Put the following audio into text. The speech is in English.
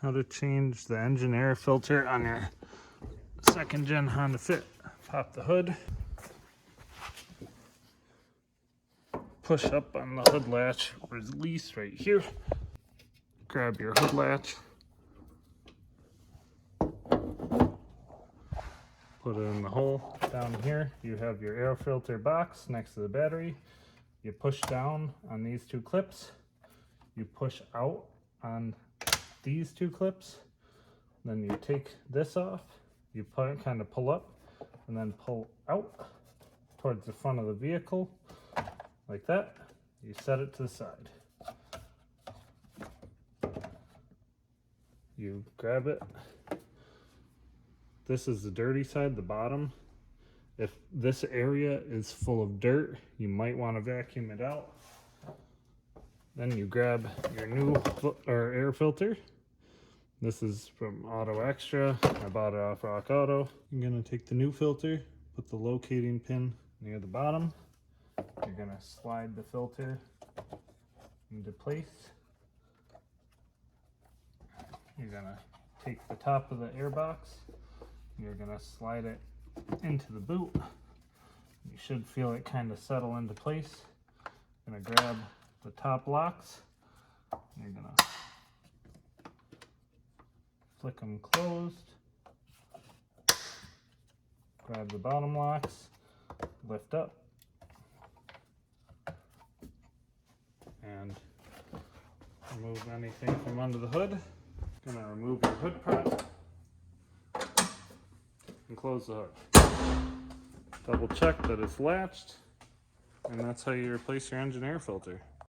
How to change the engine air filter on your second gen Honda Fit. Pop the hood, push up on the hood latch, release right here, grab your hood latch, put it in the hole. Down here you have your air filter box next to the battery. You push down on these two clips, you push out on these two clips, then you take this off, you kind of pull up and then pull out towards the front of the vehicle like that. You set it to the side, you grab it. This is the dirty side, the bottom. If this area is full of dirt, you might want to vacuum it out. Then you grab your new air filter. This is from Auto Extra. I bought it off Rock Auto. I'm gonna take the new filter, put the locating pin near the bottom. You're gonna slide the filter into place. You're gonna take the top of the air box. You're gonna slide it into the boot. You should feel it kind of settle into place. Gonna grab the top locks. You're gonna flick them closed. Grab the bottom locks, lift up, and remove anything from under the hood. Gonna remove your hood prop and close the hood. Double check that it's latched, and that's how you replace your engine air filter.